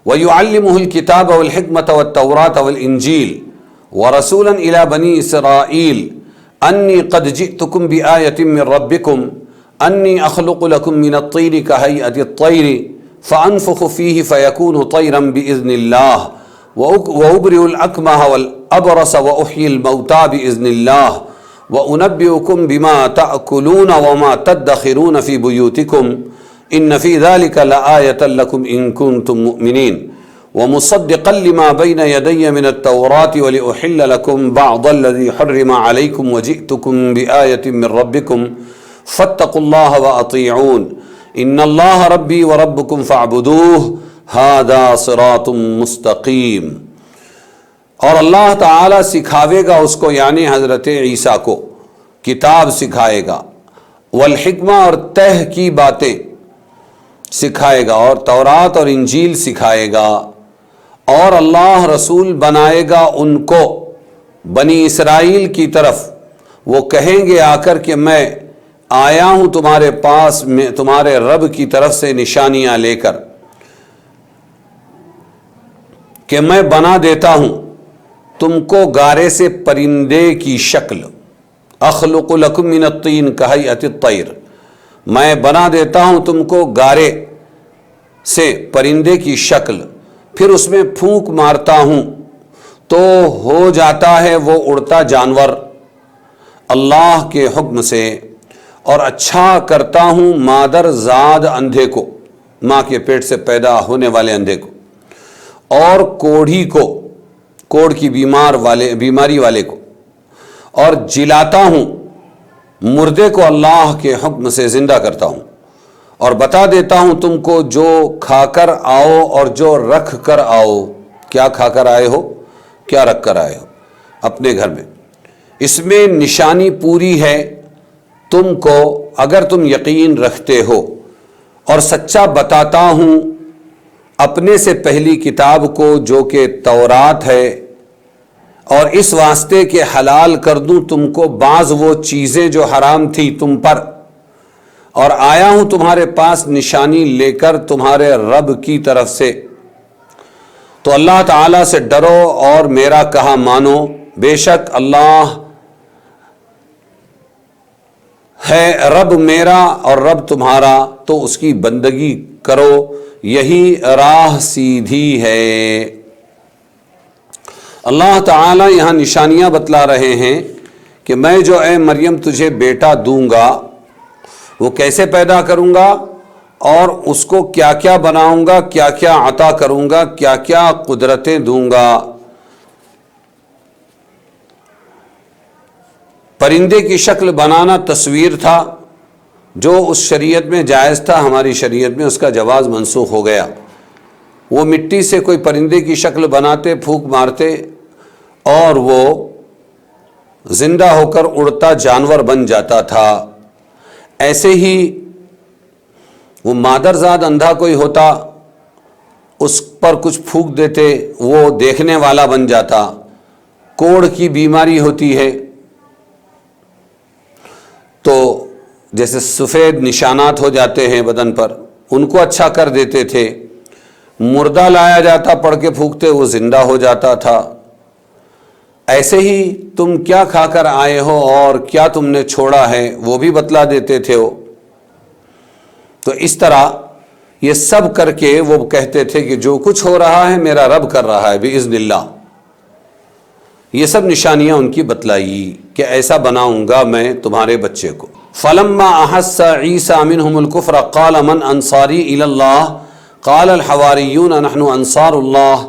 وَيُعَلِّمُهُ الْكِتَابَ وَالْحِكْمَةَ وَالتَّوْرَاةَ وَالْإِنْجِيلَ وَرَسُولًا إِلَى بَنِي إِسْرَائِيلَ أَنِّي قَدْ جِئْتُكُمْ بِآيَةٍ مِّن رَّبِّكُمْ أَنِّي أَخْلُقُ لَكُم مِّنَ الطِّينِ كَهَيْئَةِ الطَّيْرِ فَأَنفُخُ فِيهِ فَيَكُونُ طَيْرًا بِإِذْنِ اللَّهِ وَأُبْرِئُ الْأَكْمَهَ وَالْأَبْرَصَ وَأُحْيِي الموتى بإذن الله وأنبئكم بما تأكلون وما تدخرون في بيوتكم إن في ذلك لآية لكم إن كنتم مؤمنين ومصدقا لما بين يدي من التوراة ولأحل لكم بعض الذي حرم عليكم وجئتكم بآية من ربكم فاتقوا الله وأطيعون إن الله ربي وربكم فاعبدوه هذا صراط مستقیم۔ اور اللہ تعالیٰ سکھاوے گا اس کو، یعنی حضرت عیسیٰ کو، کتاب سکھائے گا، والحکمہ اور طے کی باتیں سکھائے گا، اور تورات اور انجیل سکھائے گا، اور اللہ رسول بنائے گا ان کو بنی اسرائیل کی طرف۔ وہ کہیں گے آ کر کہ میں آیا ہوں تمہارے پاس میں تمہارے رب کی طرف سے نشانیاں لے کر، کہ میں بنا دیتا ہوں تم کو گارے سے پرندے کی شکل، اخلق لکم من الطین کہیئۃ الطیر، میں بنا دیتا ہوں تم کو گارے سے پرندے کی شکل، پھر اس میں پھونک مارتا ہوں تو ہو جاتا ہے وہ اڑتا جانور اللہ کے حکم سے، اور اچھا کرتا ہوں مادر زاد اندھے کو، ماں کے پیٹ سے پیدا ہونے والے اندھے کو، اور کوڑھی کو، کوڑ کی بیماری والے کو، اور جلاتا ہوں مردے کو اللہ کے حکم سے زندہ کرتا ہوں، اور بتا دیتا ہوں تم کو جو کھا کر آؤ اور جو رکھ کر آؤ۔ کیا کھا کر آئے ہو، کیا رکھ کر آئے ہو اپنے گھر میں، اس میں نشانی پوری ہے تم کو اگر تم یقین رکھتے ہو، اور سچا بتاتا ہوں اپنے سے پہلی کتاب کو جو کہ تورات ہے، اور اس واسطے کہ حلال کر دوں تم کو بعض وہ چیزیں جو حرام تھی تم پر، اور آیا ہوں تمہارے پاس نشانی لے کر تمہارے رب کی طرف سے۔ تو اللہ تعالیٰ سے ڈرو اور میرا کہا مانو، بے شک اللہ ہے رب میرا اور رب تمہارا، تو اس کی بندگی کرو، یہی راہ سیدھی ہے۔ اللہ تعالیٰ یہاں نشانیاں بتلا رہے ہیں کہ میں جو اے مریم تجھے بیٹا دوں گا وہ کیسے پیدا کروں گا، اور اس کو کیا کیا بناؤں گا، کیا کیا عطا کروں گا، کیا کیا قدرتیں دوں گا۔ پرندے کی شکل بنانا تصویر تھا جو اس شریعت میں جائز تھا، ہماری شریعت میں اس کا جواز منسوخ ہو گیا۔ وہ مٹی سے کوئی پرندے کی شکل بناتے، پھونک مارتے، اور وہ زندہ ہو کر اڑتا جانور بن جاتا تھا۔ ایسے ہی وہ مادرزاد اندھا کوئی ہوتا، اس پر کچھ پھونک دیتے، وہ دیکھنے والا بن جاتا۔ کوڑ کی بیماری ہوتی ہے تو جیسے سفید نشانات ہو جاتے ہیں بدن پر، ان کو اچھا کر دیتے تھے۔ مردہ لایا جاتا، پڑھ کے پھونکتے، وہ زندہ ہو جاتا تھا۔ ایسے ہی تم کیا کھا کر آئے ہو اور کیا تم نے چھوڑا ہے وہ بھی بتلا دیتے تھے وہ۔ تو اس طرح یہ سب کر کے وہ کہتے تھے کہ جو کچھ ہو رہا ہے میرا رب کر رہا ہے بإذن اللہ۔ یہ سب نشانیاں ان کی بتلائی کہ ایسا بناؤں گا میں تمہارے بچے کو۔ فلما احس عیسیٰ منہم الکفر قال من انصاری الی اللہ قال الحواریون نحن انصار اللہ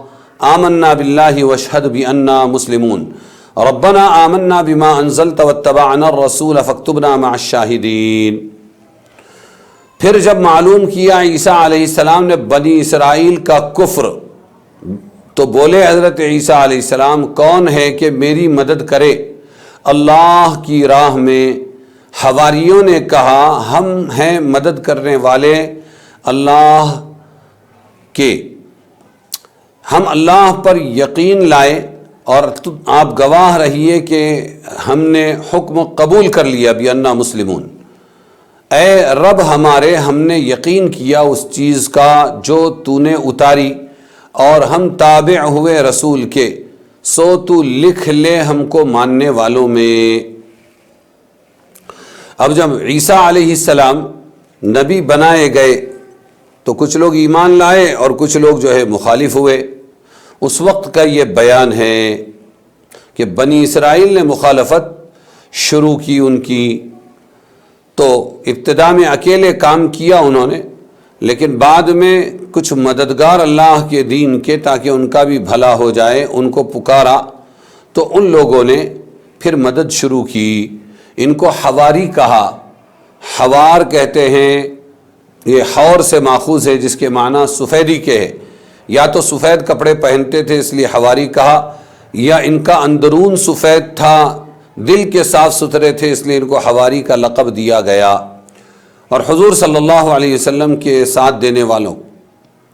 آمنا باللہ واشہد بأننا مسلمون ربنا آمنا بما انزلت واتبعنا الرسول فاکتبنا مع الشاہدین۔ پھر جب معلوم کیا عیسیٰ علیہ السلام نے بنی اسرائیل کا کفر، تو بولے حضرت عیسیٰ علیہ السلام کون ہے کہ میری مدد کرے اللہ کی راہ میں؟ حواریوں نے کہا ہم ہیں مدد کرنے والے اللہ کے، ہم اللہ پر یقین لائے اور آپ گواہ رہیے کہ ہم نے حکم قبول کر لیا بِأَنَّا مسلمون، اے رب ہمارے ہم نے یقین کیا اس چیز کا جو تو نے اتاری، اور ہم تابع ہوئے رسول کے، سو تو لکھ لے ہم کو ماننے والوں میں۔ اب جب عیسیٰ علیہ السلام نبی بنائے گئے تو کچھ لوگ ایمان لائے اور کچھ لوگ جو ہے مخالف ہوئے۔ اس وقت کا یہ بیان ہے کہ بنی اسرائیل نے مخالفت شروع کی ان کی، تو ابتدا میں اکیلے کام کیا انہوں نے، لیکن بعد میں کچھ مددگار اللہ کے دین کے تاکہ ان کا بھی بھلا ہو جائے ان کو پکارا، تو ان لوگوں نے پھر مدد شروع کی۔ ان کو حواری کہا، حوار کہتے ہیں، یہ حور سے ماخوذ ہے جس کے معنی سفیدی کے ہے، یا تو سفید کپڑے پہنتے تھے اس لیے حواری کہا، یا ان کا اندرون سفید تھا، دل کے صاف ستھرے تھے اس لیے ان کو حواری کا لقب دیا گیا۔ اور حضور صلی اللہ علیہ وسلم کے ساتھ دینے والوں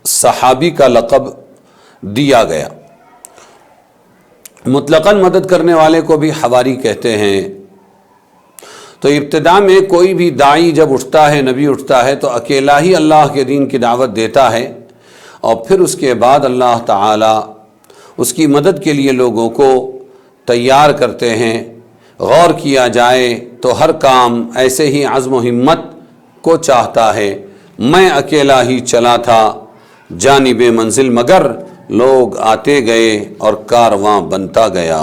صحابی کا لقب دیا گیا۔ مطلقاً مدد کرنے والے کو بھی حواری کہتے ہیں۔ تو ابتدا میں کوئی بھی داعی جب اٹھتا ہے، نبی اٹھتا ہے، تو اکیلا ہی اللہ کے دین کی دعوت دیتا ہے، اور پھر اس کے بعد اللہ تعالی اس کی مدد کے لیے لوگوں کو تیار کرتے ہیں۔ غور کیا جائے تو ہر کام ایسے ہی عزم و ہمت کو چاہتا ہے۔ میں اکیلا ہی چلا تھا جانب منزل، مگر لوگ آتے گئے اور کارواں بنتا گیا۔